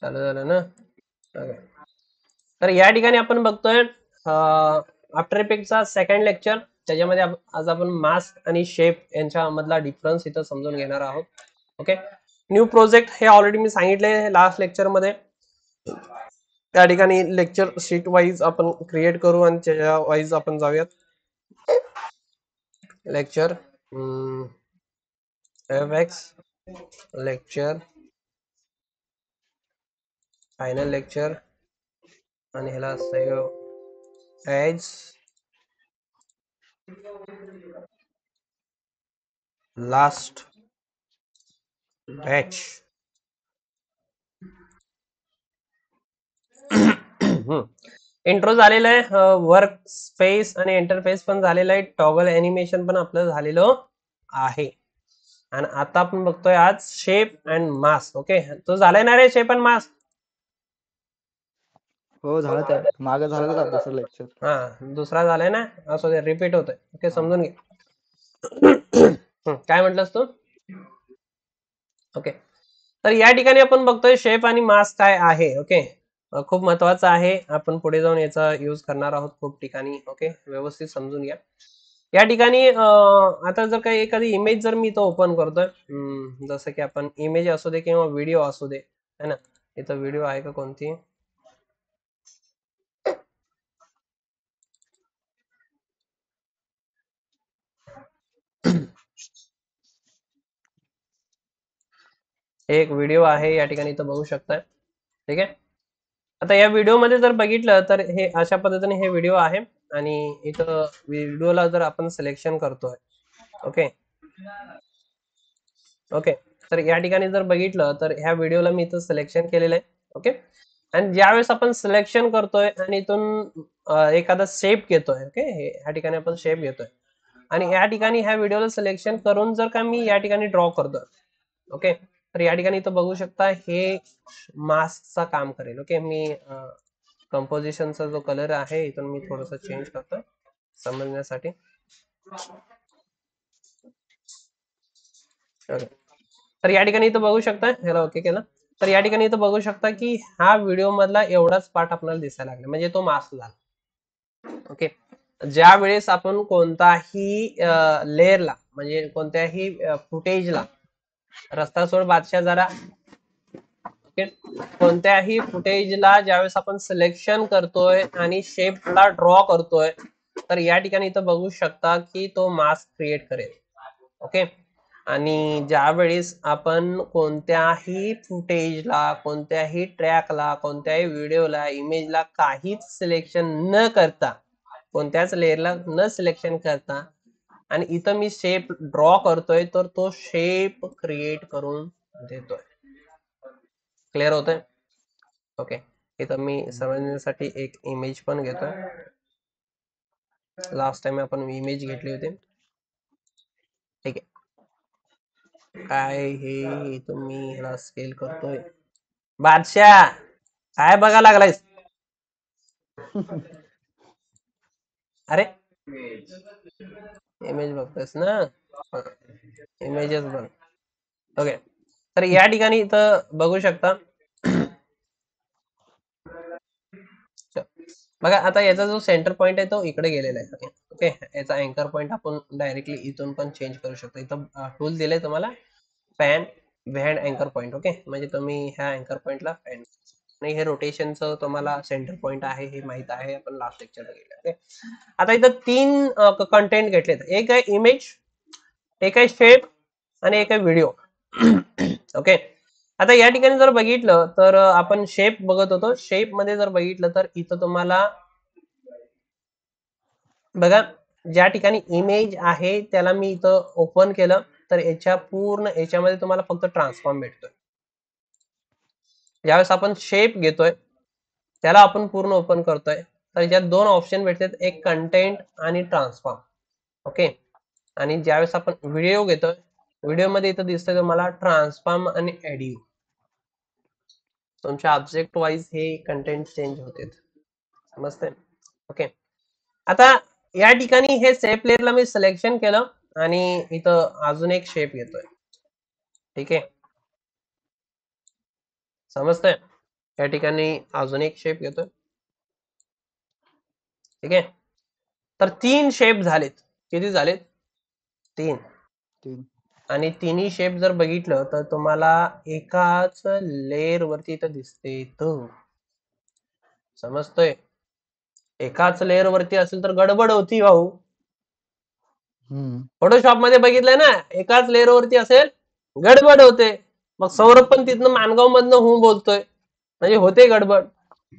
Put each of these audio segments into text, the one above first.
चालू झालं ना. Okay. तर या ठिकाणी आपण बघतोय आफ्टर इफेक्टचा सेकंड लेक्चर. त्याच्यामध्ये आज आपण मास्क आणि शेप यांच्या मधला डिफरन्स इथं समजून घेणार आहोत. ओके. न्यू प्रोजेक्ट हे ऑलरेडी मी सांगितले लास्ट लेक्चर मध्ये. त्या ठिकाणी लेक्चर शीट वाईज आपण क्रिएट करू आणि त्याच्या वाईज आपण जाऊयात. Lecture FX lecture final lecture आणि ह्याला save as last batch. Intro झालेला आहे, वर्क स्पेस आणि इंटरफेस पण झालेला आहे, टॉगल एनिमेशन पण आपलं झालेलं आहे. आणि आता आपण बघतोय आज शेप अँड मास्क. ओके, तो झालाय ना रे शेप अँड मास्क? हो झालं, त्या मागे झालं तर दुसरं लेक्चर. हा दुसरा झालाय ना, असं ते रिपीट होतंय. ओके, समजून घे. काय म्हटलंस तू? ओके, तर या ठिकाणी आपण बघतोय शेप आणि मास्क काय आहे. ओके, खूप महत्वाचं आहे. आपण पुढे जाऊन याचा यूज करणार आहोत खूप ठिकाणी. ओके, व्यवस्थित समजून घ्या. या ठिकाणी आता जर काही एखादी इमेज जर मी इथं ओपन करतोय, जसं की आपण इमेज असू दे किंवा व्हिडिओ असू दे, है ना. इथं व्हिडिओ आहे का कोणती? एक व्हिडिओ आहे या ठिकाणी इथं बघू शकताय. ठीक आहे. आता या व्हिडिओ मध्ये जर बघितलं तर हे अशा पद्धतीने हे व्हिडिओ आहे आणि इथं व्हिडिओला जर आपण सिलेक्शन करतोय. ओके ओके, तर या ठिकाणी जर बघितलं तर ह्या व्हिडिओला मी इथं सिलेक्शन केलेलं आहे. ओके, आणि ज्यावेळेस आपण सिलेक्शन करतोय आणि इथून एखादा शेप घेतोय. ओके, ह्या ठिकाणी आपण शेप घेतोय आणि या ठिकाणी ह्या व्हिडिओला सिलेक्शन करून जर का मी या ठिकाणी ड्रॉ करतोय. ओके, तर या ठिकाणी इथं बघू शकता हे मास्कचा काम करेल. ओके, मी कंपोजिशनचा जो कलर आहे इथून मी थोडस चेंज करतोय समजण्यासाठी. तर या ठिकाणी इथं बघू शकता, ह्याला ओके केलं तर या ठिकाणी इथं बघू शकता की हा व्हिडिओ मधला एवढाच पार्ट आपल्याला दिसायला लागला, म्हणजे तो मास्क झाला. ओके, ज्या वेळेस आपण कोणताही लेअरला म्हणजे कोणत्याही फुटेजला, रस्ता सोड बादशाह जरा, कोणत्याही फुटेजला ज्यावेळेस आपण सिलेक्शन करतोय आणि शेपला ड्रॉ करतोय, तर या ठिकाणी इथं बघू शकता की तो मास्क क्रिएट करेल. ओके, आणि ज्यावेळेस आपण कोणत्याही फुटेजला, कोणत्याही ट्रॅकला, कोणत्याही व्हिडिओला, इमेजला काहीच सिलेक्शन न करता, कोणत्याच लेअरला न सिलेक्शन करता आणि इथं मी शेप ड्रॉ करतोय, तर तो शेप क्रिएट करून देतोय. क्लिअर होतंय? ओके, इथं मी समजण्यासाठी एक इमेज पण घेतोय. लास्ट टाइम आपण इमेज घेतली होती. ठीक आहे, काय हे तुम्ही ह्याला स्केल करतोय बादशाह, काय बघा लागलायस? अरे इमेज बघतोयस ना, इमेजेस बघ. ओके, तर या ठिकाणी इथं बघू शकता बघा. आता याचा जो सेंटर पॉइंट आहे तो इकडे गेलेला आहे. ओके, याचा अँकर पॉइंट आपण डायरेक्टली इथून पण चेंज करू शकतो. इथं टूल दिलंय तुम्हाला, पॅन व्हॅड अँकर पॉइंट. ओके, म्हणजे तुम्ही ह्या अँकर पॉइंटला पॅन नाही, हे रोटेशनचं तुम्हाला सेंटर पॉइंट आहे हे माहित आहे, आपण लास्ट लेक्चर बघितलं. ओके, आता इथं 3 कंटेंट घेतलेत. एक आहे इमेज, एक आहे शेप आणि एक आहे व्हिडिओ. ओके, आता या ठिकाणी जर बघितलं तर आपण शेप बघत होतो. शेप मध्ये जर बघितलं तर इथं तुम्हाला बघा, ज्या ठिकाणी इमेज आहे त्याला मी इथं ओपन केलं तर याच्या पूर्ण याच्यामध्ये तुम्हाला फक्त ट्रान्सफॉर्म भेटतोय. ज्यावेळेस आपण शेप घेतोय त्याला आपण पूर्ण ओपन करतोय तर याच्यात 2 ऑप्शन भेटतात, एक कंटेंट आणि ट्रान्सफॉर्म. ओके, आणि ज्यावेळेस आपण व्हिडिओ घेतोय, व्हिडिओ मध्ये इथं दिसतंय तुम्हाला ट्रान्सफॉर्म आणि एडिट. तुमच्या ऑब्जेक्ट वाईज हे कंटेंट चेंज होते, समजतंय? ओके, आता या ठिकाणी हे शेप लेअरला मी सिलेक्शन केलं आणि इथं अजून एक शेप घेतोय. ठीक आहे, समजतंय? या ठिकाणी अजून एक शेप घेतोय. ठीक आहे, तर 3 शेप झालेत. किती झालेत? 3. 3. आणि तिन्ही शेप जर बघितलं तर तुम्हाला एकाच लेअर वरती इथं दिसते. तो समजतोय? एकाच लेअर वरती असेल तर गडबड होती भाऊ. फोटोशॉप मध्ये बघितलंय ना, एकाच लेअर वरती असेल गडबड होते. मग सौरभ पण तिथनं मानगाव मधनं होऊन बोलतोय, म्हणजे होते गडबड,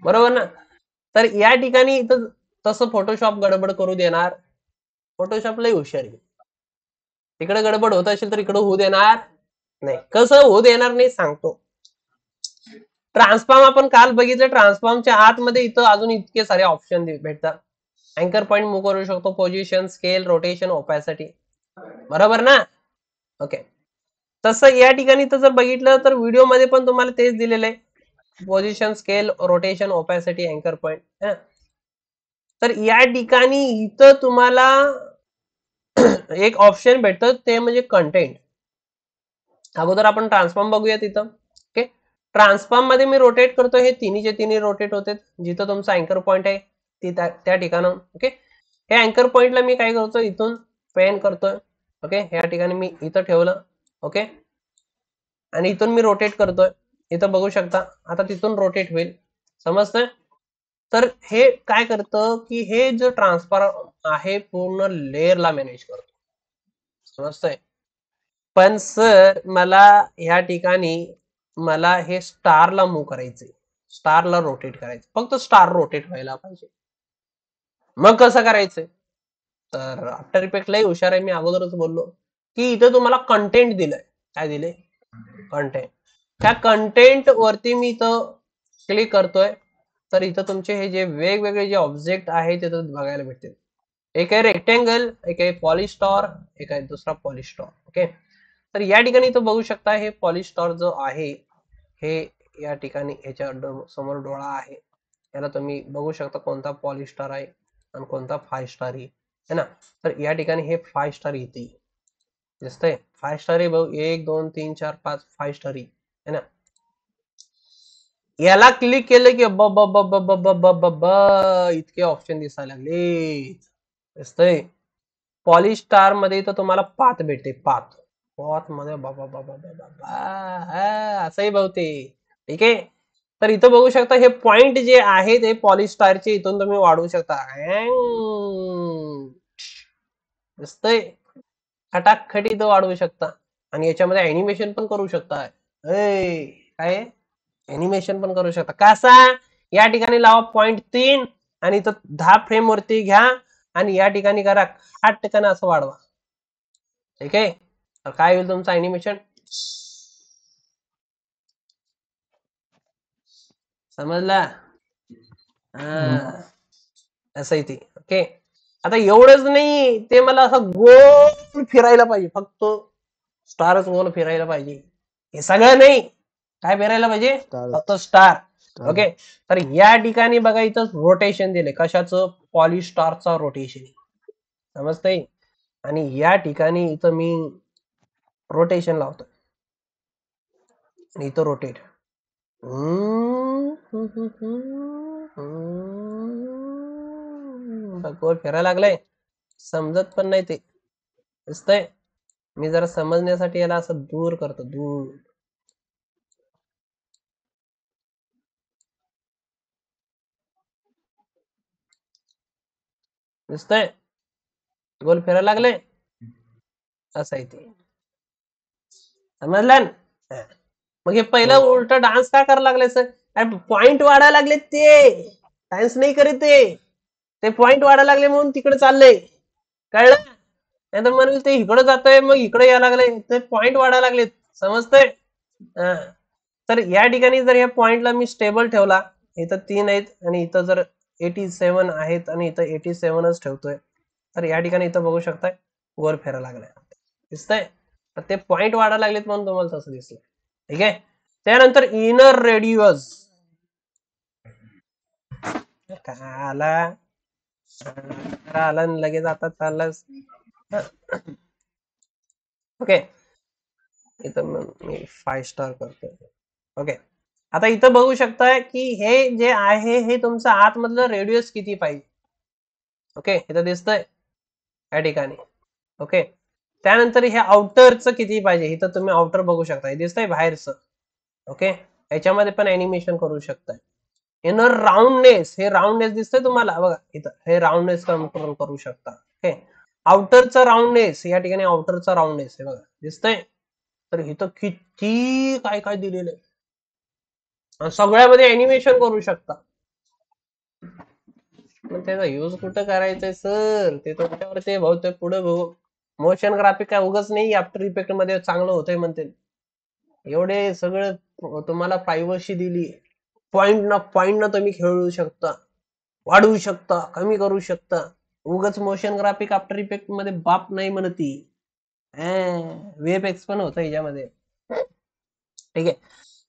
बरोबर ना? तर या ठिकाणी इथं तसं फोटोशॉप गडबड करू देणार. फोटोशॉप लय हुशार आहे. तिकडे गडबड होत असेल तर इकडे होऊ देणार नाही. कसं होऊ देणार नाही सांगतो. ट्रान्सफॉर्म आपण काल बघितलं, ट्रान्सफॉर्मच्या आतमध्ये इथं अजून इतके सारे ऑप्शन भेटतात. अँकर पॉइंट मूव्ह करू शकतो, पोझिशन, स्केल, रोटेशन, ओपॅसिटी, बरोबर ना? ओके, तसं या ठिकाणी तर जर बघितलं तर व्हिडिओ मध्ये पण तुम्हाला तेच दिलेलं आहे. पोझिशन, स्केल, रोटेशन, ओपॅसिटी, अँकर पॉइंट. तर या ठिकाणी इथं तुम्हाला एक ऑप्शन भेटतं, ते म्हणजे कंटेंट. अगोदर आपण ट्रान्सफॉर्म बघूया तिथं. ओके, ट्रान्सफॉर्म मध्ये मी रोटेट करतो, हे तिन्हीचे तिन्ही रोटेट होते. जिथं तुमचा अँकर पॉइंट आहे त्या ठिकाणाहून. ओके, हे अँकर पॉइंटला मी काय करतो, इथून पेन करतोय. ओके, या ठिकाणी मी इथं ठेवलं. ओके, आणि इथून मी रोटेट करतोय. इथं बघू शकता, आता तिथून रोटेट होईल. समजतंय? तर हे काय करतं की हे जो ट्रान्सफर आहे पूर्ण लेअरला मॅनेज करतो. समजतंय? पण सर मला या ठिकाणी मला हे स्टारला मूव्ह करायचंय, स्टारला रोटेट करायचं, फक्त स्टार रोटेट व्हायला पाहिजे. मग कसं करायचंय? तर आफ्टर इफेक्ट लय हुशार आहे, मी अगोदरच बोललो की इथं तुम्हाला कंटेंट दिलंय. काय दिले? कंटेंट. त्या कंटेंट वरती मी इथं क्लिक करतोय, तर इथं तुमचे हे जे वेगवेगळे जे ऑब्जेक्ट आहेत ते बघायला भेटतील. एक आहे रेक्टेंगल, एक आहे पॉलिस्टॉर, एक आहे दुसरा पॉलिस्टॉर. ओके, तर या ठिकाणी इथं बघू शकता, हे पॉलिस्टॉर जो आहे हे या ठिकाणी याच्या समोर डोळा आहे. याला तुम्ही बघू शकता कोणता पॉलिस्टॉर आहे आणि कोणता 5 स्टार आहे ना. तर या ठिकाणी हे 5 स्टार येते, दिसतंय? 5 स्टार आहे भाऊ, 1 2 3 4 5 5 स्टार आहे ना. याला क्लिक केलं की इतके ऑप्शन दिसायला लागले. दिसतंय? पॉलिस्टार मध्ये तर तुम्हाला पाथ भेटते, पाथ. पाथ मध्ये बाबा बाबा बाबा असंही बहुते. ठीक आहे, तर इथं बघू शकता हे पॉइंट जे आहे ते पॉलिस्टारचे इथून तुम्ही वाढवू शकता. दिसतंय? खटाखट इथं वाढवू शकता. आणि याच्यामध्ये अॅनिमेशन पण करू शकता. काय अॅनिमेशन पण करू शकता. कसा? या ठिकाणी लावा .3 आणि इथं 10 फ्रेम वरती घ्या आणि या ठिकाणी करा खटकन असं वाढवा. ठीक आहे, तर काय होईल तुमचं अॅनिमेशन? समजला? असं आहे ते. ओके, आता एवढंच नाही, ते मला असं गोल फिरायला पाहिजे, फक्त स्टारच गोल फिरायला पाहिजे. हे सगळं नाही, काय फिरायला पाहिजे? फक्त स्टार. ओके, तर या ठिकाणी बघा इथं रोटेशन दिले. कशाचं? पॉलिस्टारचा रोटेशन. समजतंय? आणि या ठिकाणी इथं मी रोटेशन लावतो आणि इथं रोटेट. गोल फिरायला लागलंय, समजत पण नाही ते. दिसतंय? मी जरा समजण्यासाठी याला असं दूर करतो, दूर. दिसतंय? गोल फिरायला लागले, असं आहे ते. समजलं? मग हे पहिलं उलट डान्स का करायला लागले सर? पॉइंट वाढायला लागले, ते डान्स नाही करीत ते पॉइंट वाढायला लागले म्हणून तिकडे चाललंय. कळलं? नाही तर म्हणून ते इकडे जातोय, मग इकडे यायला लागले, ते पॉइंट वाढायला लागले. समजतंय? तर या ठिकाणी जर या पॉइंटला मी स्टेबल ठेवला, इथं 3 आहेत आणि इथं जर 87 आहेत आणि इथं 87च ठेवतोय, तर या ठिकाणी इथं बघू शकताय वर फिरायला लागलाय. दिसतंय? तर ते पॉइंट वाढायला लागलेत म्हणून तुम्हाला तसं दिसलं. ठीक आहे, त्यानंतर इनर रेडियस. आला आला लगेच आता चाललास. ओके, इथं मी 5 स्टार करतोय. ओके, आता इथं बघू शकताय की हे जे आहे हे तुमचं आतमधलं रेडियस किती पाहिजे. ओके, इथं दिसतंय या ठिकाणी. ओके, त्यानंतर हे आउटरचं किती पाहिजे, इथं तुम्ही आउटर बघू शकता, हे दिसतंय बाहेरचं. ओके, याच्यामध्ये पण अॅनिमेशन करू शकताय. इनर राऊंडनेस, हे राऊंडनेस दिसतंय तुम्हाला बघा इथं, हे राऊंडनेस कंट्रोल करू शकता. ओके, आउटरचा राऊंडनेस, या ठिकाणी आउटरचा राऊंडनेस हे बघा दिसतंय. तर इथं किती काय काय दिलेलं आहे, सगळ्यामध्ये अॅनिमेशन करू शकता. पण त्याचा युज कुठं करायचंय सर, ते तुमच्यावर ते भाऊ ते पुढे बघू. मोशन ग्राफिक काय उगाच नाही आफ्टर इफेक्ट मध्ये चांगलं होतंय म्हणते. एवढे सगळं तुम्हाला प्रायव्हसी दिली, पॉइंट ना तुम्ही खेळू शकता, वाढवू शकता, कमी करू शकता. उगाच मोशन ग्राफिक आफ्टर इफेक्ट मध्ये बाप नाही म्हणती. VFX पण होतं याच्यामध्ये. ठीक आहे,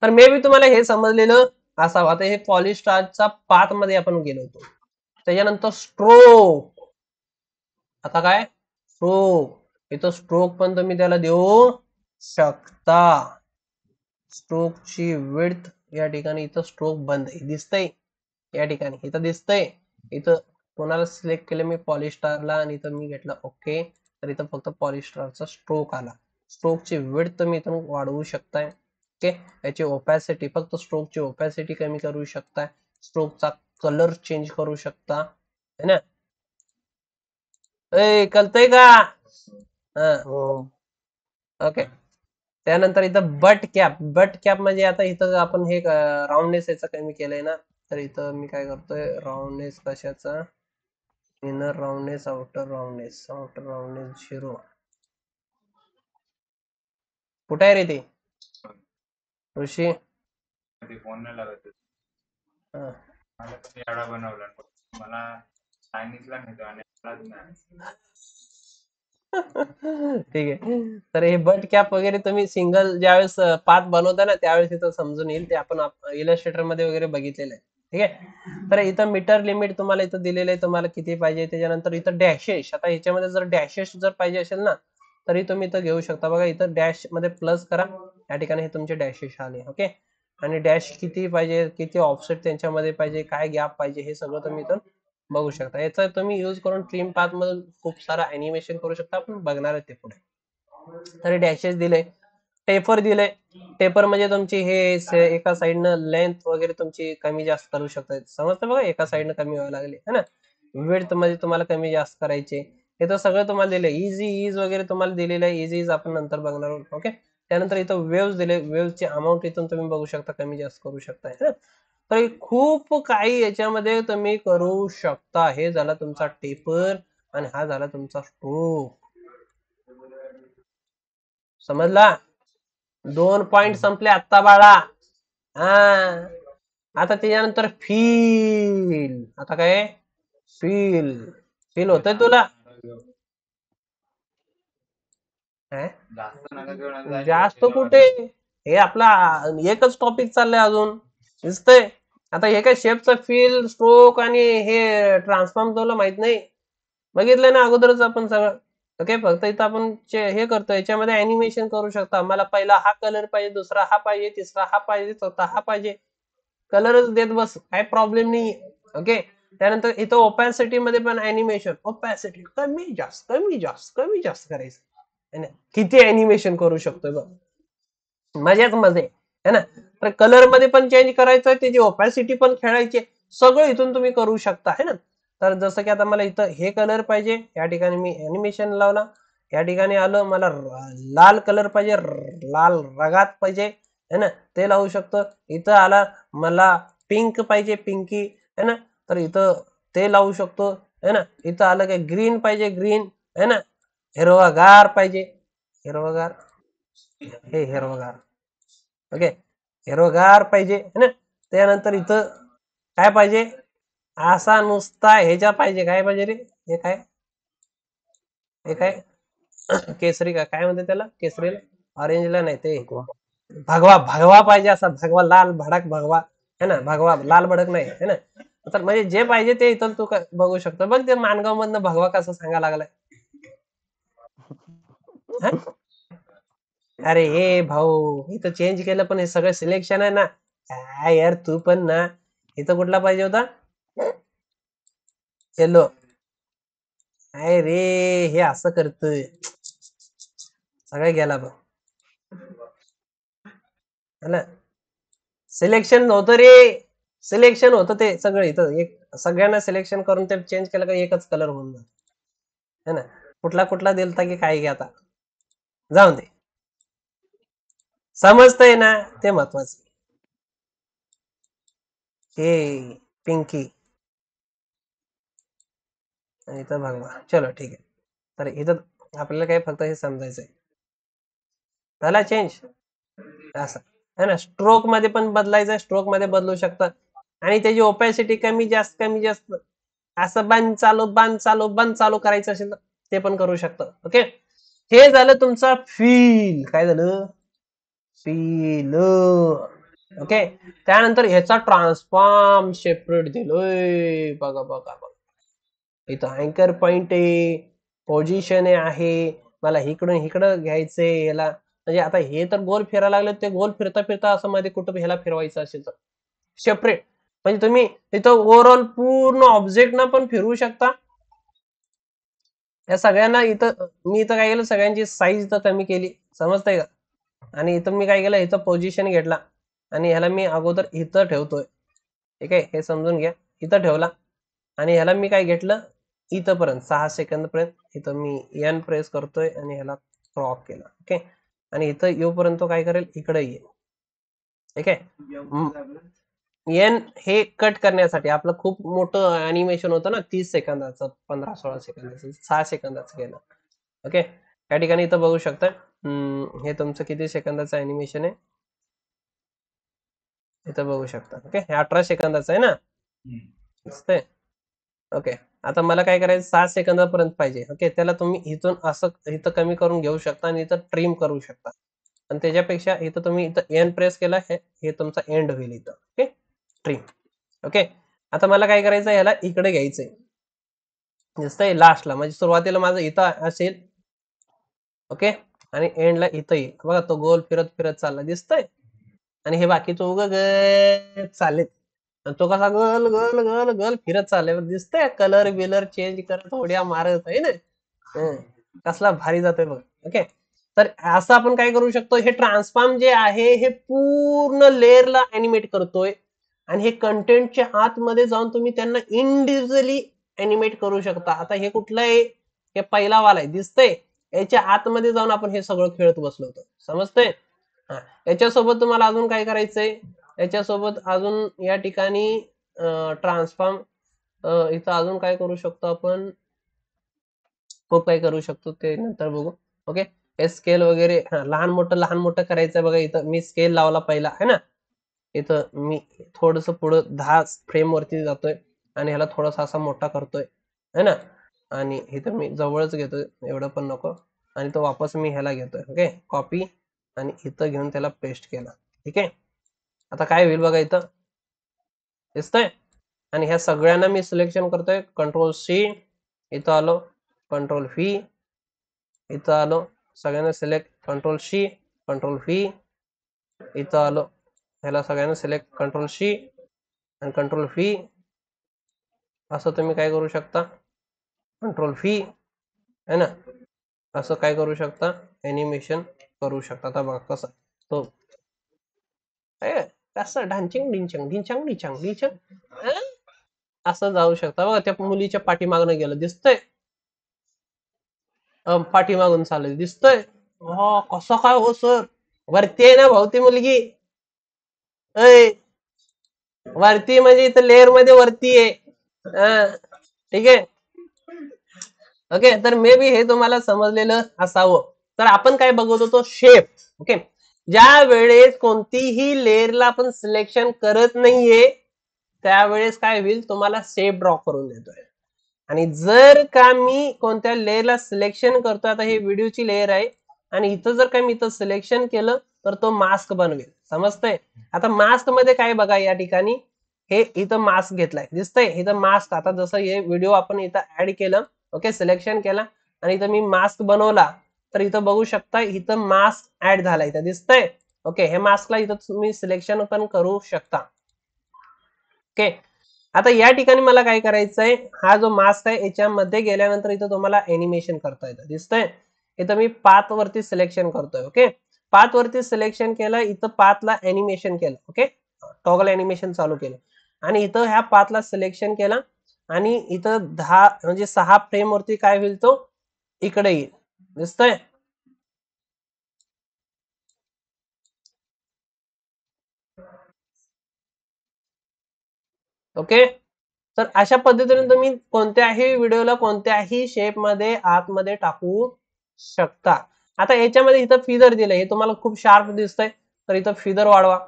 तर मे बी तुम्हाला हे समजलेलं असावं. आता हे पॉलिस्टारचा पाथ मध्ये आपण गेलो होतो. त्याच्यानंतर स्ट्रोक. आता काय स्ट्रोक, इथं स्ट्रोक पण तुम्ही त्याला देऊ शकता. स्ट्रोकची विड्थ या ठिकाणी, इथं स्ट्रोक बंद दिसतंय या ठिकाणी, इथं दिसतंय. इथं कोणाला सिलेक्ट केलं मी, पॉलिस्टारला, आणि इथं मी घेतलं ओके. तर इथं फक्त पॉलिस्टारचा स्ट्रोक आला. स्ट्रोकची विड्थ तुम्ही इथून वाढवू शकताय. ओके, याची ओपॅसिटी, फक्त स्ट्रोकची ओपॅसिटी कमी करू शकताय. स्ट्रोकचा कलर चेंज करू शकता, है ना. कळतंय का? हो. ओके, त्यानंतर इथं बट कॅप म्हणजे आता इथं आपण हे राऊंडनेस याचं कमी केलंय ना, तर इथं मी काय करतोय, राऊंडनेस कशाचा, इनर राऊंडनेस, आउटर राऊंडनेस, 0. कुठे आहे रे ते ऋषी? फोन नाही लागत. हा. मला पण एवढा बनवला, मला चायनीजला नेतो आणि ठीक आहे, तर हे बट कॅप वगैरे तुम्ही सिंगल ज्यावेळेस पाथ बनवता ना, त्यावेळेस इथं समजून येईल. ते आपण इलस्ट्रेटर मध्ये वगैरे बघितलेलं आहे. ठीक आहे, तर इथं मीटर लिमिट तुम्हाला इथं दिलेलं आहे, तुम्हाला किती पाहिजे. त्याच्यानंतर इथं डॅशेस, आता ह्याच्यामध्ये जर डॅशेस जर पाहिजे असेल ना, तरी तुम्ही इथं घेऊ शकता. बघा इथं डॅश मध्ये प्लस करा, या ठिकाणी हे तुमचे डॅशेस आले. ओके, आणि डॅश किती पाहिजे, किती ऑफसेट त्यांच्यामध्ये पाहिजे, काय गॅप पाहिजे, हे सगळं तुम्ही इथं बघू शकता. याचा तुम्ही यूज करून ट्रिम पाथ मधून खूप सारा अॅनिमेशन करू शकता. आपण बघणार आहे ते पुढे. तर डॅशेस दिले, टेपर दिले. टेपर म्हणजे तुमची हे एका साइडनं लेंथ वगैरे तुमची कमी जास्त करू शकता. समजतं बघा, एका साइडनं कमी व्हायला लागले है ना. विड्थ मध्ये तुम्हाला कमी जास्त करायचे, हे तर सगळं तुम्हाला दिले. इज वगैरे तुम्हाला दिलेलं आहे. इज आपण नंतर बघणार आहोत. ओके, त्यानंतर इथं वेव्स दिले, वेव्सची अमाऊंट इथून तुम्ही बघू शकता, कमी जास्त करू शकता है ना. तर खूप काही याच्यामध्ये तुम्ही करू शकता. हे झाला तुमचा टेपर आणि हा झाला तुमचा स्ट्रोक. समजला? 2 पॉइंट संपले आत्ता बाळा. हा, आता त्याच्यानंतर फील. आता काय फील, फील होतंय तुला? जास्त कुठे, हे आपला एकच टॉपिक चाललंय अजून, दिसतंय. आता हे काय शेपचा फील, स्ट्रोक आणि हे ट्रान्सफॉर्म तुला माहित नाही, बघितलं ना अगोदरच आपण सगळं. ओके, फक्त इथं आपण हे करतो, याच्यामध्ये अॅनिमेशन करू शकता. मला पहिला हा कलर पाहिजे, दुसरा हा पाहिजे, तिसरा हा पाहिजे, चौथा हा पाहिजे, कलरच देत बस, काय प्रॉब्लेम नाही. ओके, त्यानंतर इथं ओपॅसिटी मध्ये पण अॅनिमेशन, ओपॅसिटी कमी जास्त कमी जास्त कमी जास्त करायचं, किती अॅनिमेशन करू शकतोय बघ, मजाच मजे है ना. तर कलर मध्ये पण चेंज करायचं, त्याची ओपॅसिटी पण खेळायची, सगळं इथून तुम्ही करू शकता है ना. तर जसं की आता मला इथं हे कलर पाहिजे, या ठिकाणी मी अॅनिमेशन लावला. या ठिकाणी आलं, मला लाल कलर पाहिजे, लाल रगात पाहिजे है ना, ते लावू शकतो. इथं आला मला पिंक पाहिजे, पिंकी है ना, तर इथं ते लावू शकतो है ना. इथं आलं काय ग्रीन पाहिजे, ग्रीन है ना. हिरवागार पाहिजे, हिरवागार, हे हिरवगार. ओके, हिरवगार पाहिजे है ना. त्यानंतर इथं काय पाहिजे, असा नुसता ह्याच्या पाहिजे, काय पाहिजे रे, हे काय, हे काय केसरी का काय म्हणते त्याला, केसरीला, ऑरेंजला नाही, ते भगवा. भगवा, भगवा पाहिजे, असा भगवा, लाल भडक भगवा है ना, भगवा लाल भडक नाही है ना. तर म्हणजे जे पाहिजे ते इथं तू बघू शकतो. बघ ते मानगाव मधनं भगवा कसं सांगा लागलाय. अरे हे भाऊ, इथं चेंज केलं, पण हे सगळं सिलेक्शन आहे ना, काय यार तू पण ना, इथं कुठला पाहिजे होता? येलो. काय रे, हे असं करतोय, सगळं गेला बघ. सिलेक्शन होतं रे, सिलेक्शन होतं ते सगळं इथं, एक सगळ्यांना सिलेक्शन करून ते चेंज केलं का एकच कलर होऊन जात है ना. कुठला कुठला दिलता की काय घे, आता जाऊन दे, समजतंय ना, ते महत्वाचं. हे पिंकी आणि इथं भगवा, चलो ठीक आहे. तर इथं आपल्याला काय फक्त हे समजायचंय, झाला चेंज असं है ना. स्ट्रोक मध्ये पण बदलायचं, स्ट्रोक मध्ये बदलू शकतात. आणि त्याची ओपॅसिटी कमी जास्त कमी जास्त, असं बंद चालू करायचं असेल तर ते पण करू शकतं. ओके, हे झालं तुमचा फील. काय झालं? फील. ओके, त्यानंतर ह्याचा ट्रान्सफॉर्म सेपरेट दिलोय. बघा बघा बघा, इथं अँकर पॉइंट आहे, पोझिशन आहे, मला इकडून इकडं घ्यायचंय याला. म्हणजे आता हे तर गोल फिरायला लागले, ते गोल फिरता फिरता असं मध्ये कुठं ह्याला फिरवायचं असेल तर सेपरेट, म्हणजे तुम्ही इथं ओव्हरऑल पूर्ण ऑब्जेक्ट ना पण फिरवू शकता. या सगळ्यांना इथं मी इथं काय केलं, सगळ्यांची साईज तर कमी केली, समजतंय का. आणि इथं मी काय केलं, इथं पोझिशन घेतला आणि ह्याला मी अगोदर इथं ठेवतोय. ठीक आहे, हे समजून घ्या. इथं ठेवला आणि ह्याला मी काय घेतलं, इथं पर्यंत 6 सेकंद पर्यंत इथं मी एन प्रेस करतोय आणि ह्याला क्रॉप केला. ओके, आणि इथं येऊपर्यंत तो काय करेल, इकडे येईल. ठीक आहे, एन हे कट करण्यासाठी आपलं खूप मोठं अॅनिमेशन होतं ना, 30 सेकंदाचं, 15-16 सेकंदाचं, 6 सेकंदाचं केलं. ओके, त्या ठिकाणी इथं बघू शकता, हे तुमचं किती सेकंदाचं अॅनिमेशन आहे, इथं बघू शकता. ओके, हे 18 सेकंदाचं आहे ना, दिसतंय. ओके, आता मला काय करायचं, 7 सेकंदापर्यंत पाहिजे. ओके, त्याला तुम्ही इथून असं इथं कमी करून घेऊ शकता आणि इथं ट्रिम करू शकता. आणि त्याच्यापेक्षा इथं तुम्ही इथं एंड प्रेस केला, हे तुमचा एंड होईल इथं. Okay, trim. ओके, आता मला काय करायचं, ह्याला इकडे घ्यायचंय, दिसतंय लास्टला, म्हणजे सुरुवातीला माझं इथं असेल. ओके, आणि एंडला इथं येईल. बघा तो गोल फिरत फिरत चालला, दिसतंय. आणि हे बाकीचं उग चालेल, तो कसा गल गल गल गल फिरत चाललाय, दिसतंय. कलर बिलर चेंज करत उड्या मारत आहे ना, कसला भारी जातोय बघ. ओके, तर असं आपण काय करू शकतो, हे ट्रान्सफॉर्म जे आहे हे पूर्ण लेअरला अॅनिमेट करतोय आणि हे कंटेंटच्या आतमध्ये जाऊन तुम्ही त्यांना इंडिव्हिज्युअली अॅनिमेट करू शकता. आता हे कुठलं आहे, हे पहिला वाला आहे, दिसतंय. याच्या आतमध्ये जाऊन आपण हे सगळं खेळत बसलो होतो, समजतंय. याच्यासोबत तुम्हाला अजून काय करायचंय, याच्यासोबत अजून या ठिकाणी ट्रान्सफॉर्म, इथं अजून काय करू शकतो आपण, खूप काय करू शकतो, ते नंतर बघू. ओके, हे स्केल वगैरे लहान मोठं करायचं. बघा इथं मी स्केल लावला पहिला आहे ना, इथं मी थोडस पुढं 10 फ्रेम वरती जातोय आणि ह्याला थोडासा असा मोठा करतोय है ना, आणि इथं मी जवळच घेतोय, एवढं पण नको, आणि तो वापस मी ह्याला घेतोय. ओके, कॉपी, आणि इथं घेऊन त्याला पेस्ट केला. ठीक आहे, आता काय होईल बघा, इथं दिसतंय. आणि ह्या सगळ्यांना मी सिलेक्शन करतोय, कंट्रोल सी, इथं आलो, कंट्रोल व्ही, इथं आलो, सगळ्यांना select, control C, control V, इथं आलो, ह्याला सगळ्यांना सिलेक्ट, कंट्रोल सी आणि कंट्रोल व्ही. असं तुम्ही काय करू शकता, कंट्रोल व्ही है ना, असं काय करू शकता, एनिमेशन करू शकता. आता बघा कसं तो कसं ढांचिंग ढिंचंग ढिंचंग ढिंचंग ढिंचंग असं जाऊ शकता. बघा त्या मुलीच्या पाठीमागनं गेलं, दिसतंय. पाठीमागून चालू दिसतंय. कसं काय हो सर, वरती आहे ना भाऊ ती मुलगी, वरती म्हणजे इथं लेअर मध्ये वरती आहे. ठीक आहे. ओके, तर मे बी हे तुम्हाला समजलेलं असावं. तर आपण काय बघत होतो, शेप. ओके, ज्या वेळेस कोणतीही लेअरला आपण सिलेक्शन करत नाहीये, त्यावेळेस काय होईल, तुम्हाला शेप ड्रॉ करून देतोय. आणि जर का मी कोणत्या लेअरला सिलेक्शन करतोय, आता हे व्हिडिओची लेअर आहे, आणि इथं जर का मी इथं सिलेक्शन केलं तर तो मास्क बनवेल, समजतंय. आता मास्क मध्ये काय बघा, या ठिकाणी हे इथं मास्क घेतलाय, दिसतंय इथं मास्क. आता जसं हे व्हिडिओ आपण इथं ऍड केलं, ओके, सिलेक्शन केला आणि इथं मी मास्क बनवला, तर इथं बघू शकता, इथं मास्क ऍड झाला, इथं दिसतंय. ओके, हे मास्कला इथं तुम्ही सिलेक्शन पण करू शकता. ओके, आता या ठिकाणी मला काय करायचंय, हा जो मास्क आहे याच्यामध्ये गेल्यानंतर इथं तुम्हाला एनिमेशन करता येतं, दिसतंय. इथं मी पाथ वरती सिलेक्शन करतोय. ओके, पाथ वरती सिलेक्शन केलं, इथं पाथला एनिमेशन केलं. ओके, टॉगल एनिमेशन चालू केलं आणि इथं ह्या पाथला सिलेक्शन केलं आणि इथं 10 म्हणजे 6 फ्रेम वरती काय होईल, तो इकडे येईल, दिसतंय. ओके, तर अशा पद्धतीने तुम्ही कोणत्याही व्हिडिओला कोणत्याही शेप मध्ये आतमध्ये टाकू शकता. आता याच्यामध्ये इथं फिदर दिलंय, हे तुम्हाला खूप शार्प दिसतंय, तर इथं फिदर वाढवा.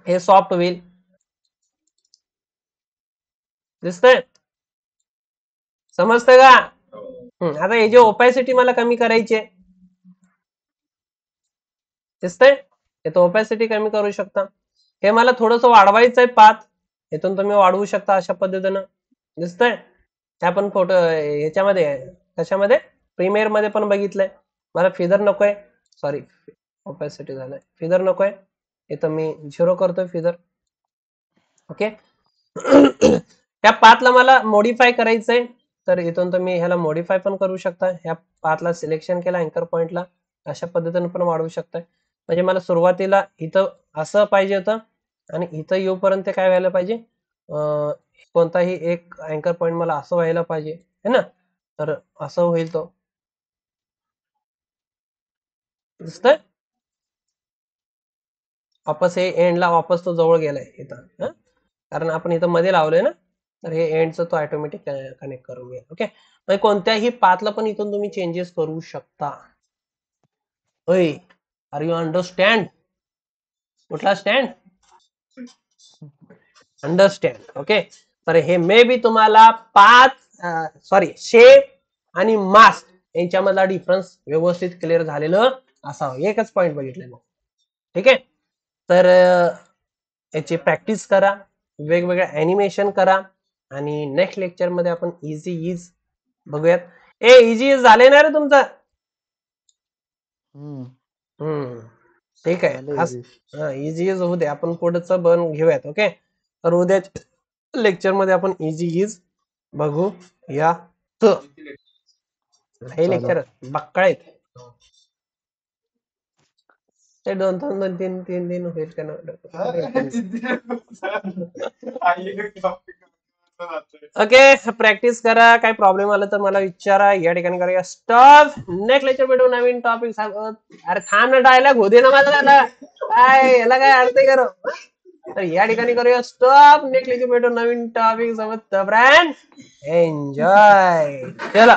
हे सॉफ्ट होईल, दिसतंय, समजतंय का? आता याची ओपॅसिटी मला कमी करायची आहे, दिसतंय. इथं ओपॅसिटी कमी करू शकता. हे मला थोडंसं वाढवायचं आहे पाथ, इथून तुम्ही वाढवू शकता अशा पद्धतीनं, दिसतंय. हे आपण फोटो ह्याच्यामध्ये कशामध्ये प्रीमियर मध्ये पण बघितलंय. मला फिदर नकोय, सॉरी ओपॅसिटी झालंय, फिदर नकोय, इथं मी 0 करतोय फिदर. ओके, त्या पाथला मला मॉडिफाय करायचंय, तर इथून तुम्ही ह्याला मॉडिफाय पण करू शकता. ह्या पाथला सिलेक्शन केला, अँकर पॉइंटला अशा पद्धतीने पण वाढवू शकताय. म्हणजे मला सुरुवातीला इथं असं पाहिजे होतं आणि इथं येऊपर्यंत काय व्हायला पाहिजे, कोणताही एक अँकर पॉइंट मला असं व्हायला पाहिजे, है ना, तर असं होईल तो, दिसतंय. वापस हे एंडला वापस तो जवळ गेलाय इथं, कारण आपण इथं मध्ये लावलंय ना, तर हे एंडचं तो ऑटोमॅटिक कनेक्ट करून घ्या. ओके, म्हणजे कोणत्याही पाथला पण इथून तुम्ही चेंजेस करू शकता. होय, आर यू अंडरस्टँड? कुठला स्टँड? अंडरस्टँड. ओके, तर हे मे बी तुम्हाला पाथ सॉरी शेप आणि मास्क यांच्यामधला डिफरन्स व्यवस्थित क्लिअर झालेलं असावं. एकच पॉइंट बघितलेलं, ठीक आहे. तर याची प्रॅक्टिस करा, वेगवेगळ्या ॲनिमेशन करा आणि नेक्स्ट लेक्चर मध्ये आपण इझी इज बघूयात. इझी इज झाले ना रे तुमचं? ठीक आहे, इझी इज होऊ दे, आपण पुढचं बन घेऊयात. ओके, तर उद्या लेक्चर मध्ये आपण इझी इज बघू या. हे लेक्चर बक्कळ आहेत ते, 2 3 होईल का ना. ओके, प्रॅक्टिस करा, काय प्रॉब्लेम आला तर मला विचारा. या ठिकाणी करूया स्टॉप. नेक्स्ट लेक्चर भेटू नवीन टॉपिक सांगत. अरे थांब ना, डायलॉग होऊ दे ना माझा, काय याला काय अर्थ करू. तर या ठिकाणी करूया स्टॉप. नेक्स्ट लेक्चर भेटू नवीन टॉपिक सोबत. एन्जॉय. चला.